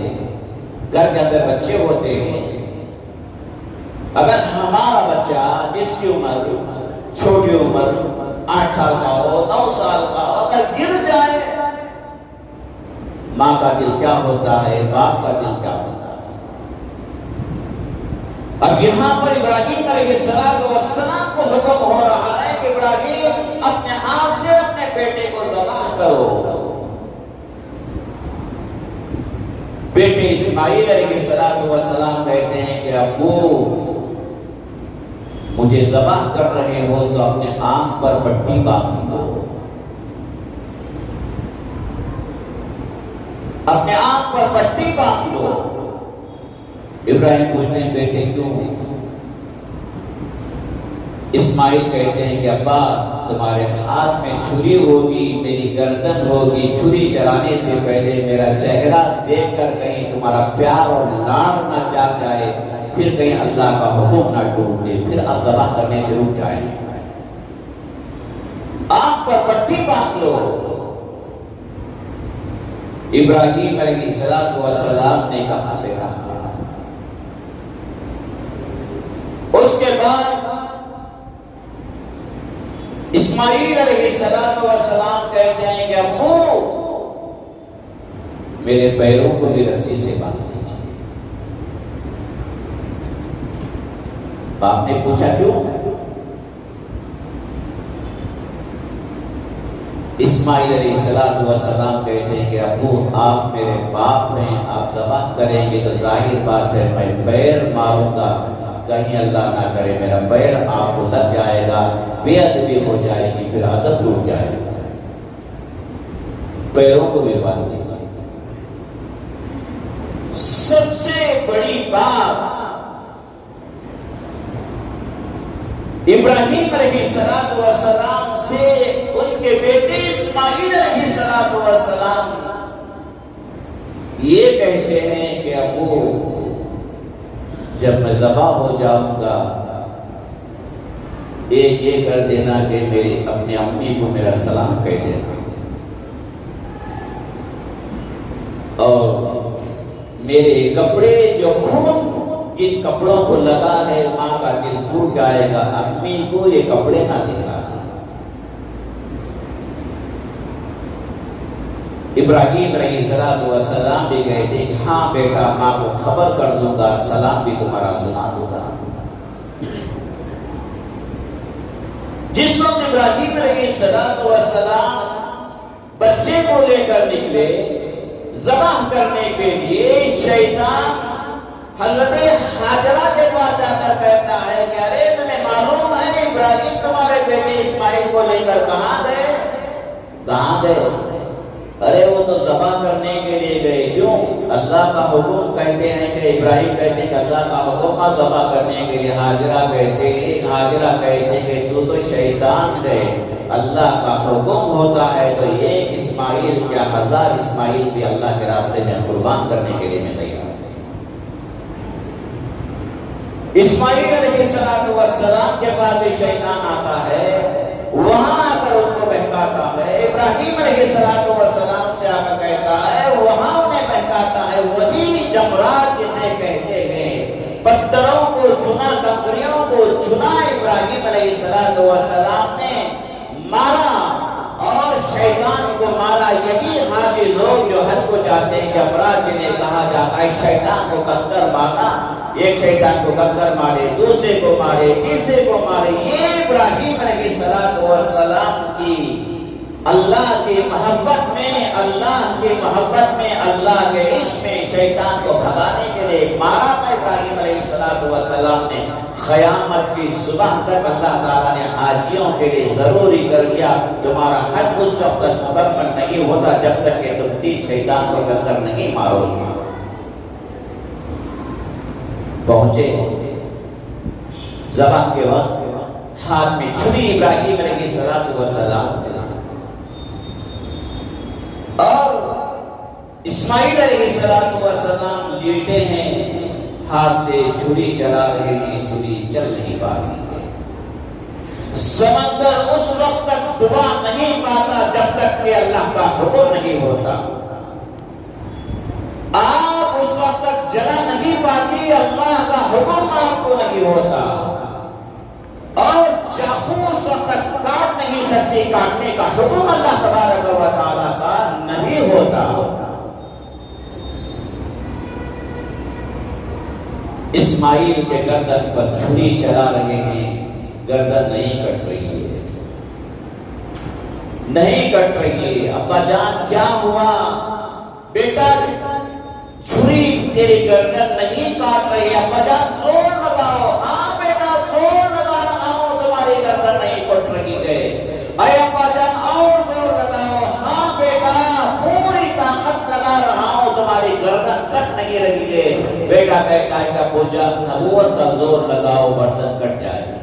گھر کے اندر بچے ہوتے ہیں، اگر ہمارا بچہ جس کی عمر چھوٹی عمر 8 سال کا ہو، 9 سال کا ہو، اگر گر جائے، ماں کا دل کیا ہوتا ہے، باپ کا دل کیا ہوتا ہے۔ اب یہاں پر ابراہیم علیہ السلام کو حکم ہو رہا ہے کہ ابراہیم اپنے ہاتھ سے اپنے بیٹے کو ذبح کرو۔ بیٹے اسماعیل علیہ السلام کہتے ہیں کہ ابو مجھے ذبح کر رہے ہو تو اپنے آنکھ پر پٹی باندھ لو، اپنے آنکھ پر پٹی باندھ لو۔ ابراہیم پوچھتے ہیں بیٹے کیوں؟ اسماعیل کہتے ہیں کہ ابا تمہارے ہاتھ میں چھری ہوگی، میری گردن ہوگی، چھری چلانے سے پہلے میرا چہرہ دیکھ کر کہیں تمہارا پیار اور لاڈ نہ جاگ جائے، پھر کہیں اللہ کا حکم نہ ٹوٹ دے، پھر آپ ذبح کرنے سے رک جائیں۔ آنکھ پر پٹی باندھ لو۔ ابراہیم علیہ السلام نے کہا بیٹا۔ اس کے بعد اسماعیل علیہ السلام کہتے ہیں کہ ابو میرے پیروں کو بھی رسی سے باندھ دیجیے۔ باپ نے پوچھا کیوں؟ اسماعیل علیہ السلام کہتے ہیں کہ ابو آپ میرے باپ ہیں، آپ ذبح کریں گے تو ظاہر بات ہے میں پیر ماروں گا، کہیں اللہ نہ کرے میرا پیر آپ کو لگ جائے گا، بے ادبی ہو جائے گی، پھر ادب ٹوٹ جائے گا، پیروں کو بھی باندھ دیجیے۔ سب سے بڑی بات ابراہیم علیہ السلام سے ان کے بیٹے اسماعیل علیہ السلام یہ کہتے ہیں کہ ابو جب میں ذبح ہو جاؤں گا ایک یہ کر دینا کہ میری اپنی امی کو میرا سلام کہہ دینا، اور میرے کپڑے جو خون جن کپڑوں کو لگا ہے ماں کا دل ٹوٹ جائے گا، امی کو یہ کپڑے نہ دکھانا۔ ابراہیم علیہ السلام بھی کہتے ہیں کہ ہاں بیٹا ماں کو خبر کر دوں گا، سلام بھی تمہارا سنا دوں گا۔ جس وقت ابراہیم علیہ السلام بچے کو لے کر نکلے ذبح کرنے کے لیے، شیطان حضرت حاجرہ کے پاس جا کر کہتا ہے کہ ارے تمہیں معلوم ہے ابراہیم تمہارے بیٹے اسماعیل کو لے کر کہاں گئے؟ ارے وہ تو ذبح کرنے کے لیے گئے۔ کیوں؟ اللہ کا حکم، کہتے ہیں کہ ابراہیم کہتے ہیں کہ اللہ کا حکم ہے ذبح کرنے کے لیے۔ حاجرہ کہتے کہ تو شیطان ہے، اللہ کا حکم ہوتا ہے تو ایک اسماعیل کیا 1000 اسماعیل بھی اللہ کے راستے میں قربان کرنے کے لیے میں تیار ہوں۔ اسماعیل علیہ السلام کے پاس بھی شیطان آتا ہے، وہاں آ کر ان کو بہکاتا ہے۔ ابراہیم علیہ السلام سے آ کر کہتا ہے، وہاں انہیں بہکاتا ہے۔ وہی جمرات جسے کہتے ہیں، پتھروں کو چنا، کنکریوں کو چنا، ابراہیم علیہ السلام نے مارا اور شیطان کو مارا۔ یہی حاجی لوگ جو حج کو جاتے ہیں، جمرات جنہیں کہا جاتا ہے، شیطان کو کنکر مارنا، ایک شیطان کو کنکر مارے، دوسرے کو مارے، تیسرے کو مارے۔ یہ ابراہیم علیہ السلام کی اللہ کی محبت میں، اللہ کے عشق میں شیطان کو بھگانے کے لیے مارا تھا ابراہیم علیہ السلام نے۔ قیامت کی صبح تک اللہ تعالیٰ نے حاجیوں کے لیے ضروری کر دیا، تمہارا حج اس وقت تک مکمل نہیں ہوتا جب تک کہ تم 3 شیطان کو کنکر نہیں مارو۔ پہنچے ذبح کے وقت، ہاتھ میں چھری ابراہیم علیہ السلام اور اسماعیل علیہ السلام لیٹے ہیں، ہاتھ سے چھری چلا رہے ہیں، چھری چل نہیں پا رہی ہے۔ سمندر اس وقت تک ڈوبا نہیں پاتا جب تک کہ اللہ کا حکم نہیں ہوتا۔ آپ اس وقت تک جلا نہیں پاتی اللہ کا حکم آپ کو نہیں ہوتا، اور چاقو اس وقت تک کاٹ نہیں سکتی، کاٹنے کا حکم اللہ تبارک و تعالیٰ کا نہیں ہوتا۔ اسماعیل کے گردن پر چھری چلا رہے ہیں، گردن نہیں کٹ رہی ہے، نہیں کٹ رہی ہے۔ ابا جان کیا ہوا؟ بیٹا چھری تیری گردن نہیں کاٹ رہی ہے، ابا جان زور لگاؤ۔ ہاں بیٹا زور لگا رہا ہوں، تمہاری گردن نہیں کٹ رہی ہے۔ اے ابا جان اور زور لگاؤ۔ ہاں بیٹا پوری طاقت لگا رہا ہوں، تمہاری گردن کٹ نہیں رہی ہے۔ بیٹا کہتا ہے کہ ابو جان نبوت کا زور لگاؤ، گردن کٹ جائے گی۔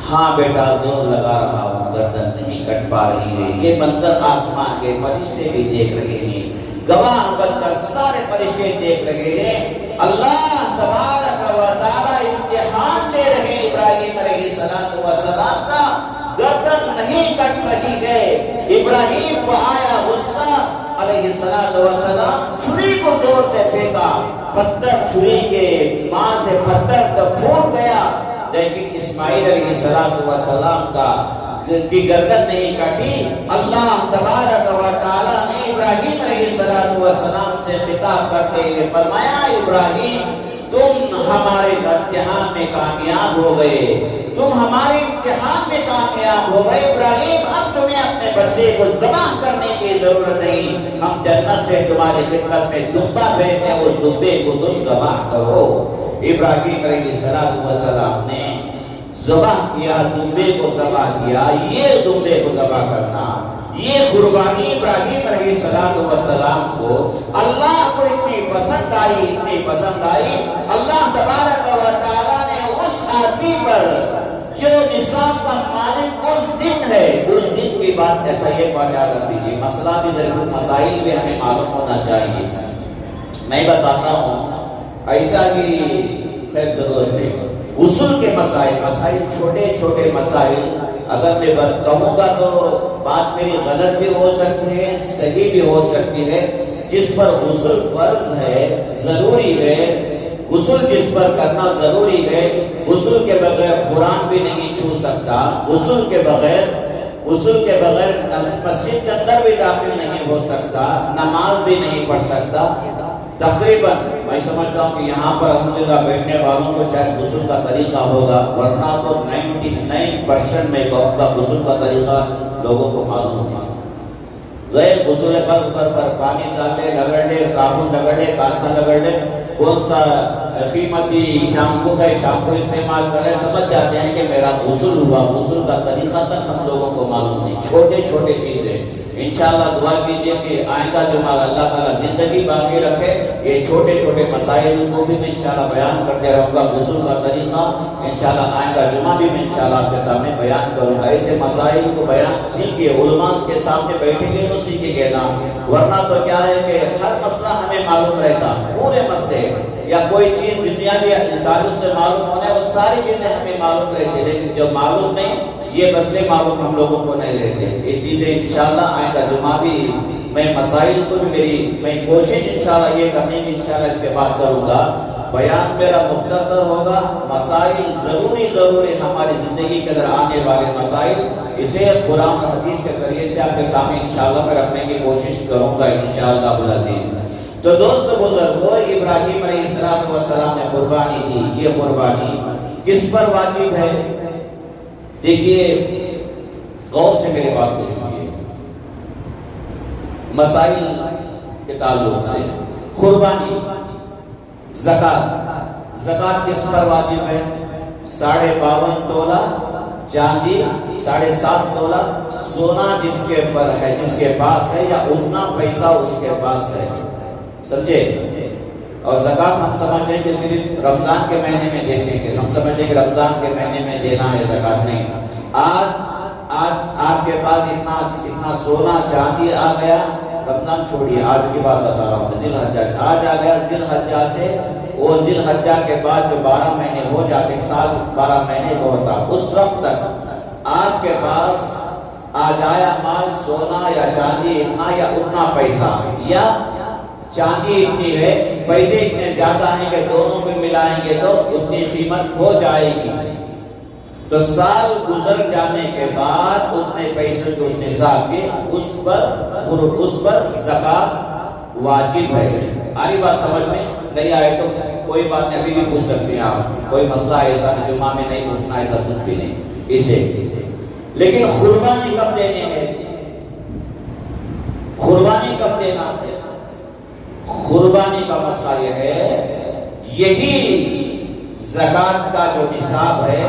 ہاں بیٹا زور لگا رہا ہوں، گردن نہیں کٹ پا رہی ہے۔ یہ منظر آسمان کے فرشتے بھی دیکھ رہے ہیں، گواہ بن کر سارے فرشتے دیکھ رہے ہیں۔ اللہ تبارک و تعالی امتحان لے رہے ہیں ابراہیم علیہ السلام کا، گردن نہیں کٹ رہی ہے۔ ابراہیم کو آیا غصہ، علیہ السلام چھری کو زور سے پھینکا، پتھر چھری کے مان سے پتھر تو پھوٹ گیا، لیکن اسماعیل علیہ السلام کی گردن نہیں کٹی۔ اللہ تبارک و تعالیٰ نے ابراہیم علیہ السلام سے خطاب کرتے ہوئے فرمایا، ابراہیم تم ہمارے امتحان میں کامیاب ہو گئے، تم ہمارے امتحان میں کامیاب ہو گئے ابراہیم، اب تمہیں اپنے بچے کو ذبح کرنے کی ضرورت نہیں، ہم جنت سے تمہاری خدمت میں دمبا بھیجتے ہیں، اس دمبے کو تم ذبح کرو۔ ابراہیم علیہ السلام نے ذبح کیا، دمبے کو ذبح کیا۔ یہ دمبے کو ذبح کرنا، یہ قربانی ابراہیم علیہ السلام کو اللہ کو اتنی پسند آئی، اللہ تبارک و تعالیٰ نے اس آدمی پر جو نصاب کا مالک اس دن ہے، اس دن کی بات اچھا یہ بات یاد رکھ دیجیے، مسئلہ بھی ضرور مسائل بھی ہمیں معلوم ہونا چاہیے۔ میں بتاتا ہوں ایسا بھی خیر ضرورت ہے، غسل کے مسائل چھوٹے چھوٹے مسائل اگر میں کہوں گا تو بات میری غلط بھی ہو سکتی ہے، صحیح بھی ہو سکتی ہے۔ جس پر غسل فرض ہے، ضروری ہے، غسل جس پر کرنا ضروری ہے، غسل کے بغیر قرآن بھی نہیں چھو سکتا، غسل کے بغیر مسجد کے اندر بھی داخل نہیں ہو سکتا، نماز بھی نہیں پڑھ سکتا۔ تقریباً میں سمجھتا ہوں کہ یہاں پر الحمدللہ بیٹھنے والوں کو شاید غسل کا طریقہ ہوگا، ورنہ تو 99% میں کہوں گا غسل کا طریقہ لوگوں کو معلوم ہوگا۔ غیر غسل پر پانی ڈالے، رگڑ لے، صابن رگڑ لے، کانسا رگڑ لے، کون سا قیمتی شیمپو ہے، شیمپو استعمال کرے، سمجھ جاتے ہیں کہ میرا غسل ہوا۔ غسل کا طریقہ تک ہم لوگوں کو معلوم نہیں، چھوٹے چھوٹے چیزیں۔ انشاءاللہ دعا کیجئے کہ آئندہ جمعہ اللہ تعالیٰ زندگی باقی رکھے، یہ چھوٹے چھوٹے مسائل کو بھی میں انشاءاللہ بیان کرتے رہوں گا۔ غسل کا طریقہ انشاءاللہ آئندہ جمعہ بھی میں انشاءاللہ آپ کے سامنے بیان کروں گا۔ ایسے مسائل کو بیان سیکھیے، علماء کے سامنے بیٹھیں گے تو سیکھیں گے نا، ورنہ تو کیا ہے کہ ہر مسئلہ ہمیں معلوم رہتا، پورے مسئلے یا کوئی چیز دنیاوی تعلق سے معلوم ہونا ہے، وہ ساری چیزیں ہمیں معلوم رہتی، لیکن جو معلوم نہیں یہ مسئلے معلوم ہم لوگوں کو نہیں رہتے۔ یہ چیزیں انشاءاللہ آئندہ جمعہ بھی میں مسائل کو بھی میں کوشش انشاءاللہ یہ کرنے کی انشاءاللہ اس کے بعد کروں گا۔ بیان میرا مختصر ہوگا، مسائل ضروری ہماری زندگی کے اندر آنے والے مسائل، اسے قرآن و حدیث کے ذریعے سے آپ کے سامنے انشاءاللہ میں رکھنے کی کوشش کروں گا انشاءاللہ العزیز۔ تو دوست بزرگو، ابراہیم علیہ السلام نے قربانی دی۔ یہ قربانی کس پر واجب ہے؟ دیکھیے غور سے میری بات کو سنیے، مسائل کے تعلق سے قربانی، زکوٰۃ کس پر واجب ہے؟ 52.5 تولہ چاندی، 7.5 تولہ سونا جس کے پر ہے، جس کے پاس ہے، یا اتنا پیسہ اس کے پاس ہے، سمجھے؟ اور زکوٰۃ ہم سمجھتے ہیں کہ صرف رمضان کے مہینے میں دیتے ہیں، کہ ہم سمجھتے ہیں کہ رمضان کے مہینے میں دینا ہے زکوٰۃ، نہیں۔ آج آپ کے پاس اتنا سونا چاندی آ گیا، رمضان چھوڑیے، آج کی بات بتا رہا ہوں، ذی الحجہ آج آ گیا، ذی الحجہ سے وہ ذی الحجہ کے بعد جو 12 مہینے ہو جاتے، سال 12 مہینے کو ہوتا، اس وقت تک آپ کے پاس آ جایا مال، سونا یا چاندی اتنا یا اتنا پیسہ، یا چاندی اتنی ہے، پیسے اتنے زیادہ ہیں کہ دونوں میں ملائیں گے تو اتنی قیمت ہو جائے گی، تو سال گزر جانے کے بعد اتنے پیسے جو اس نصاب کے اس پر زکوٰۃ واجب ہے۔ آئی بات سمجھ میں؟ نہیں آئے تو کوئی بات نہیں، ابھی بھی پوچھ سکتے ہیں آپ، کوئی مسئلہ ایسا ہے جمعہ میں نہیں پوچھنا، ایسا کچھ بھی نہیں اسے۔ لیکن قربانی کب دینے ہے؟ قربانی کب دینا ہے؟ قربانی کا مسئلہ یہ ہے، یہی زکوٰۃ کا جو نصاب ہے،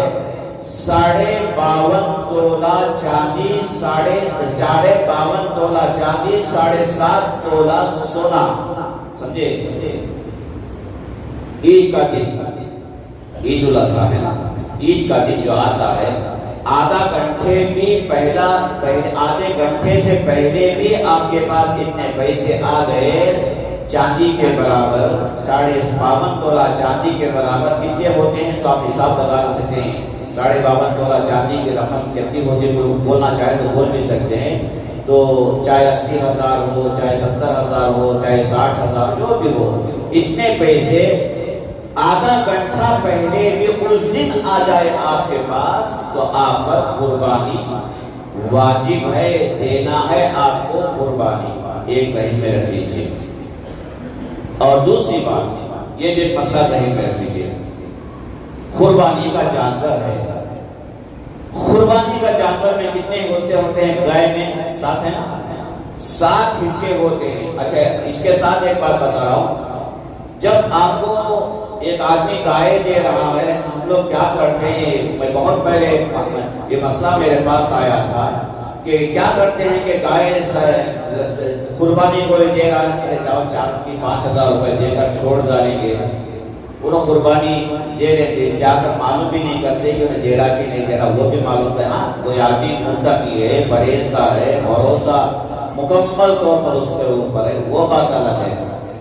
52.5 تولہ چاندی، 52.5 تولہ چاندی، 7.5 تولہ سونا، سمجھے؟ عید کا دن، عید الاضحیٰ ہے نا، عید کا دن جو آتا ہے، آدھا گھنٹے بھی آدھے گھنٹے سے پہلے بھی آپ کے پاس اتنے پیسے آ گئے، چاندی کے برابر 52.5 تولہ چاندی کے برابر کتنے ہوتے ہیں تو آپ حساب لگا سکتے ہیں۔ 52.5 تولہ چاندی کی رقم کتنی ہوتی ہے، کوئی بولنا چاہے تو بول بھی سکتے ہیں، تو چاہے 80,000 ہو، چاہے 70,000 ہو، چاہے 60,000 جو بھی ہو، اتنے پیسے آدھا گھنٹہ پہلے بھی اس دن آ جائے آپ کے پاس تو آپ پر قربانی واجب ہے، دینا ہے آپ کو قربانی، ایک ذہن میں رکھ لیجیے۔ اور دوسری بات، یہ بھی ایک مسئلہ ذہن میں رکھ لیجیے. قربانی کا جانور ہے. قربانی کا جانور میں کتنے حصے ہوتے ہیں؟ گائے میں 7 ہے نا، 7 حصے ہوتے ہیں. اچھا اس کے ساتھ ایک بات بتا رہا ہوں، جب آپ کو ایک آدمی گائے دے رہا ہے، ہم لوگ کیا کرتے ہیں، میں بہت پہلے یہ مسئلہ میرے پاس آیا تھا کہ کیا کرتے ہیں کہ گائے قربانی کو دے رہا ہے، جاؤ 4-5 ہزار روپے دے کر چھوڑ ڈالیں گے. انہوں قربانی دے لیتے، جا کر معلوم بھی نہیں کرتے کہ انہیں دے رہا کہ نہیں دے رہا. وہ بھی معلوم ہے ہاں کوئی آدمی متقی ہے، پرہیزگار ہے، بھروسہ مکمل طور پر اس کے اوپر ہے، وہ بات الگ ہے.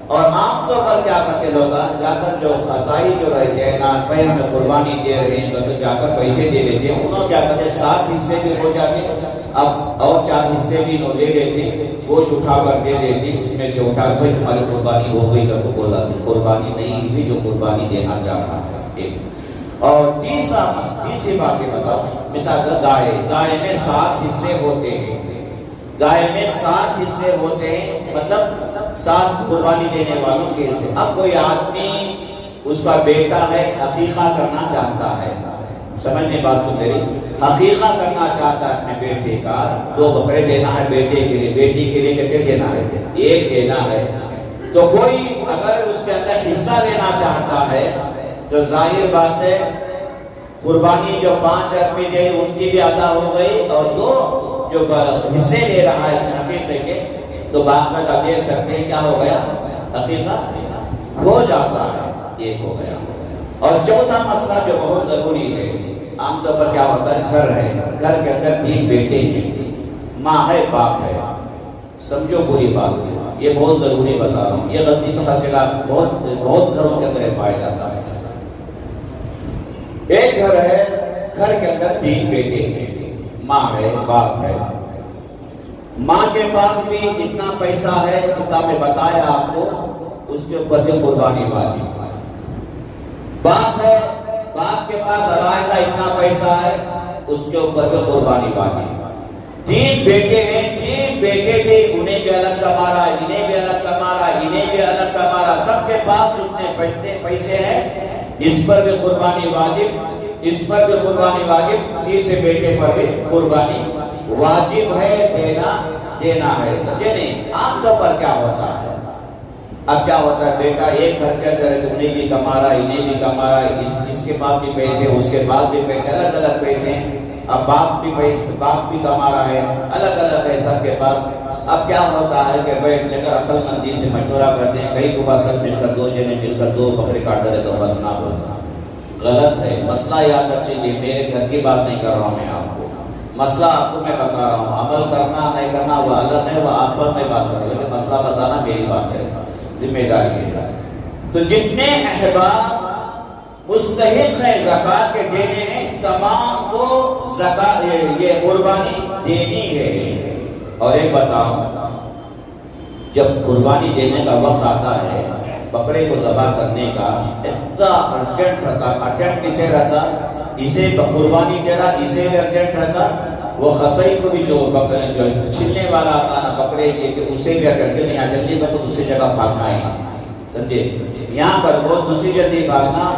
اور عام طور پر کیا کرتے لوگ جا کر جو خسائی جو رہتے ہیں نا، پہلے ہمیں قربانی دے رہے ہیں تو جا کر پیسے دے لیتے ہیں. انہوں کیا کرتے 7 حصے بھی ہو جاتے، اب اور 4 حصے بھی انہوں لے لیتے، گوشت اٹھا کر دے دیتے، اس میں سے اٹھا کر تمہاری قربانی ہو گئی کر کو بولا قربانی نہیں ہوئی جو قربانی دینا چاہ رہا ہے. اور تیسری بات یہ بتاؤ، مثال گائے میں 7 حصے ہوتے ہیں. گائے میں 7 حصے ہوتے ہیں، مطلب 7 قربانی دینے والوں کے حصے. اب کوئی آدمی اس کا بیٹا ہے، عقیقہ کرنا چاہتا ہے، سمجھنے بات تو میری، عقیقہ کرنا چاہتا ہے اپنے بیٹے کا، 2 بکرے دینا ہے بیٹے کے لیے، بیٹی کے لیے کتنے دینا ہے؟ 1 دینا ہے. تو کوئی اگر اس کے اندر حصہ لینا چاہتا ہے تو ظاہر بات ہے قربانی جو 5 آدمی دے ان کی بھی ادا ہو گئی، اور 2 جو حصے لے رہا ہے عقیقے کے تو باقاعدہ دے سکتے ہیں. کیا ہو گیا؟ عقیقہ ہو جاتا ہے. 1 ہو گیا. اور چوتھا مسئلہ جو بہت ضروری ہے، عام طور پر کیا ہوتا ہے، گھر ہے، گھر کے اندر 3 بیٹے ہیں، ماں ہے، باپ ہے. سمجھو پوری بات، یہ بہت ضروری بتا رہا ہوں. یہ غلطی تو ہر جگہ بہت گھروں کے اندر پایا جاتا ہے. ایک گھر ہے، گھر کے اندر 3 بیٹے ہیں، ماں ہے، باپ ہے. ماں کے پاس بھی اتنا پیسہ ہے، کتاب میں بتایا آپ کو، اس کے اوپر بھی قربانی واجب. باپ ہے، باپ کے پاس علاحدہ اتنا پیسہ ہے، اس کے اوپر بھی قربانی واجب. 3 بیٹے ہیں، 3 بیٹے بھی، انہیں بھی الگ کما رہا، انہیں بھی الگ کما رہا، انہیں بھی الگ کما رہا، سب کے پاس اتنے پیسے ہیں. اس پر بھی قربانی واجب، اس پر بھی قربانی واجب، تیسرے بیٹے پر بھی قربانی واجب ہے. دینا ہے. سمجھے نہیں؟ عام طور پر کیا ہوتا ہے، اب کیا ہوتا ہے، بیٹا ایک گھر کے اندر انہیں بھی کما رہا، انہیں بھی کما رہا، اس کے پاس بھی پیسے، اس کے پاس بھی پیسے، الگ الگ پیسے ہیں. اب باپ بھی کما رہا ہے، الگ الگ ہے سب کے پاس. اب کیا ہوتا ہے کہ بیٹھ لے کر عقل مندی سے مشورہ کرتے ہیں، کئی کو بات سب مل کر 2 جنے مل کر 2 بکرے کاٹ دے تو بس نہ بولنا. غلط ہے. مسئلہ یاد رکھ لیجیے، میرے گھر کی بات نہیں کر رہا ہوں میں آپ کو، مسئلہ آپ کو میں بتا رہا ہوں. عمل کرنا نہیں کرنا وہ الگ ہے، وہ آپ پر میں بات کر رہا ہوں، لیکن مسئلہ بتانا میری بات ہے، ذمہ داری ہے. تو جتنے احباب مستحق ہیں زکوٰۃ کے دینے میں، تمام کو زکوٰۃ یہ قربانی دینی ہے. اور ایک بتاؤں، جب قربانی دینے کا وقت آتا ہے، بکرے کو ذبح کرنے کا، اتنا ارجنٹ رہتا. ارجنٹ کسے رہتا؟ اسے قربانی دے رہا، اسے بھی ارجنٹ رہتا. وہ خصائی کو بھی جو چھلنے والا آتا نا بکرے کے، کہ اسے بھی ارجنٹ، کہ یہاں جلدی میں تو دوسری جگہ بھاگنا ہے، سمجھے؟ یہاں پر وہ دوسری جلدی بھاگنا،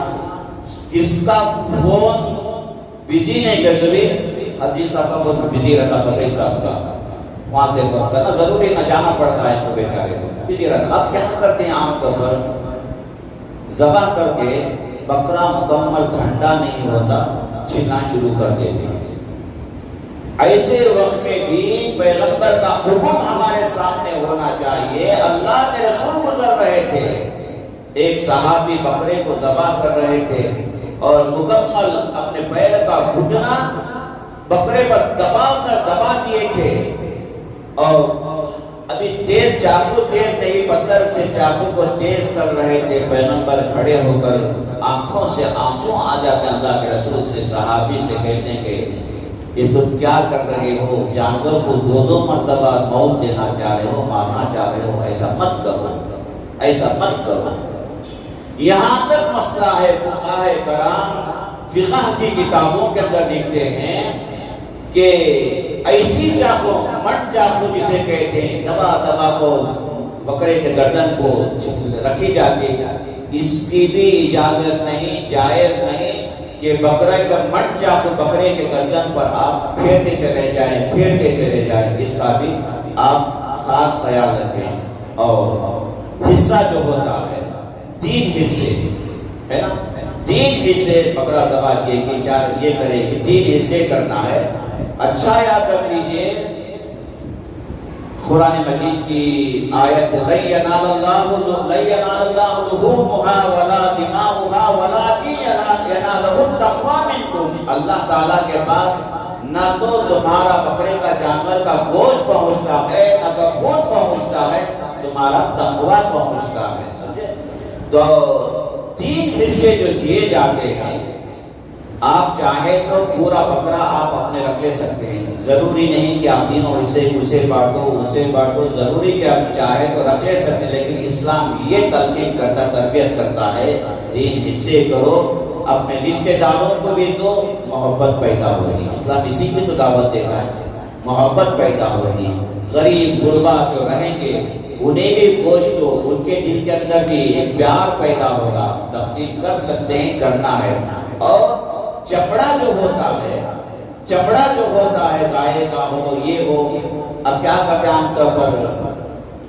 اس کا فون بزی نہیں کرتے، حجی صاحب کا فون بزی رہتا، خصائی صاحب کا، وہاں سے فون کرنا ضروری نہ جانا پڑتا ہے تو بیچارے کو بزی رہتا. اب کیا کرتے ہیں عام طور پر، ذبح کر کے بکرا مکمل ٹھنڈا نہیں ہوتا، چھلنا شروع کر دیتے ہیں. ایسے وقت میں بھی پیغمبر کا حکم ہمارے سامنے ہونا چاہیے. اللہ کے رسول گزر رہے تھے، ایک صحابی بکرے کو ذبح کر رہے تھے اور مکمل اپنے پیر کا گھٹنا بکرے پر دبا دیے تھے، اور ابھی تیز چاقو، تیز نہیں پتھر سے چاقو کو تیز کر رہے تھے. پیغمبر کھڑے ہو کر آنکھوں سے آنسو آ جاتے، اللہ کے رسول سے صحابی سے کہتے ہیں کہ یہ تم کیا کر رہے ہو، جانور کو 2 مرتبہ موت دینا چاہ رہے ہو، مارنا چاہ رہے ہو، ایسا مت کرو، ایسا مت کرو. یہاں تک مسئلہ ہے، فقہاء کرام فقہ کی کتابوں کے اندر لکھتے ہیں کہ ایسی چاقو، مٹ چاقو جسے کہتے ہیں، دبا کو بکرے کے گردن کو رکھی جاتی، اس کی بھی اجازت نہیں، جائز نہیں کہ بکرے کا مٹ چاقو بکرے کے گردن پر آپ پھیرتے چلے جائیں، اس کا بھی آپ خاص خیال رکھیں۔ اور حصہ جو ہوتا ہے 3 حصے ہے نا، 3 حصے بکرا ذبح کیے کہ 4 یہ کرے کہ 3 حصے کرنا ہے۔ اچھا یاد رکھ لیجئے قرآن مجید کی آیت لَن يَنَالَ اللَّهُ لُحُومُهَا وَلَا دِمَاؤُهَا وَلَٰكِن يَنَالُهُ التَّقْوَىٰ مِنكُمْ۔ اللہ تعالیٰ کے پاس نہ تو تمہارا بکرے کا جانور کا گوشت پہنچتا ہے، نہ تو خون پہنچتا ہے، تمہارا تقویٰ پہنچتا ہے۔ سمجھے؟ تو 3 حصے جو دیے جاتے ہیں، آپ چاہے تو پورا بکرا آپ اپنے رکھ لے سکتے ہیں، ضروری نہیں کہ آپ تینوں حصے اسے بانٹو، ضروری کہ آپ چاہے تو رکھ لے سکتے ہیں، لیکن اسلام یہ تلقین کرتا، تربیت کرتا ہے 3 حصے کرو، اپنے رشتہ داروں کو بھی دو، محبت پیدا ہوگی۔ اسلام اسی کی تو دعوت دیتا ہے، محبت پیدا ہوگی۔ غریب غربا جو رہیں گے انہیں بھی گوشت دو، ان کے دل کے اندر بھی ایک پیار پیدا ہوگا، تقسیم کر سکتے ہیں، کرنا ہے۔ اور چمڑا جو ہوتا ہے گائے کا ہو، یہ ہو، اب کیا کرتے ہیں عام طور پر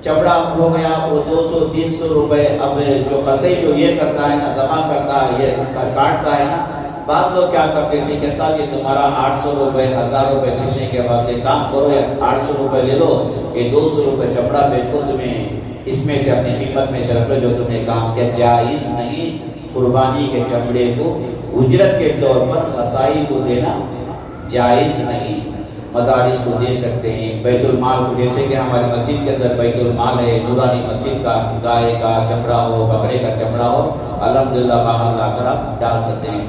چمڑا ہو گیا وہ 200-300 روپے، اب جو خصی جو یہ کرتا ہے نا، ذبح کرتا ہے، یہ کاٹتا ہے نا، بعض لوگ کیا کرتے تھے، کہتا کہ تمہارا 800 روپے 1000 روپے چھلنے کے واسطے کام کرو، یا 800 روپے لے لو، یہ 200 روپے چمڑا بیچو، تمہیں اس میں سے اپنی قیمت میں سے رکھ لو جو تم نے کام کیا۔ جائز نہیں قربانی کے چمڑے کو اجرت کے طور پر خصائی کو دینا، جائز نہیں۔ مدارس کو دے سکتے ہیں، بیت المال کو، جیسے کہ ہماری مسجد کے اندر بیت المال ہے، نورانی مسجد کا گائے کا چمڑا ہو، بکرے کا چمڑا ہو، الحمدللہ باہر لا کر آپ ڈال سکتے ہیں۔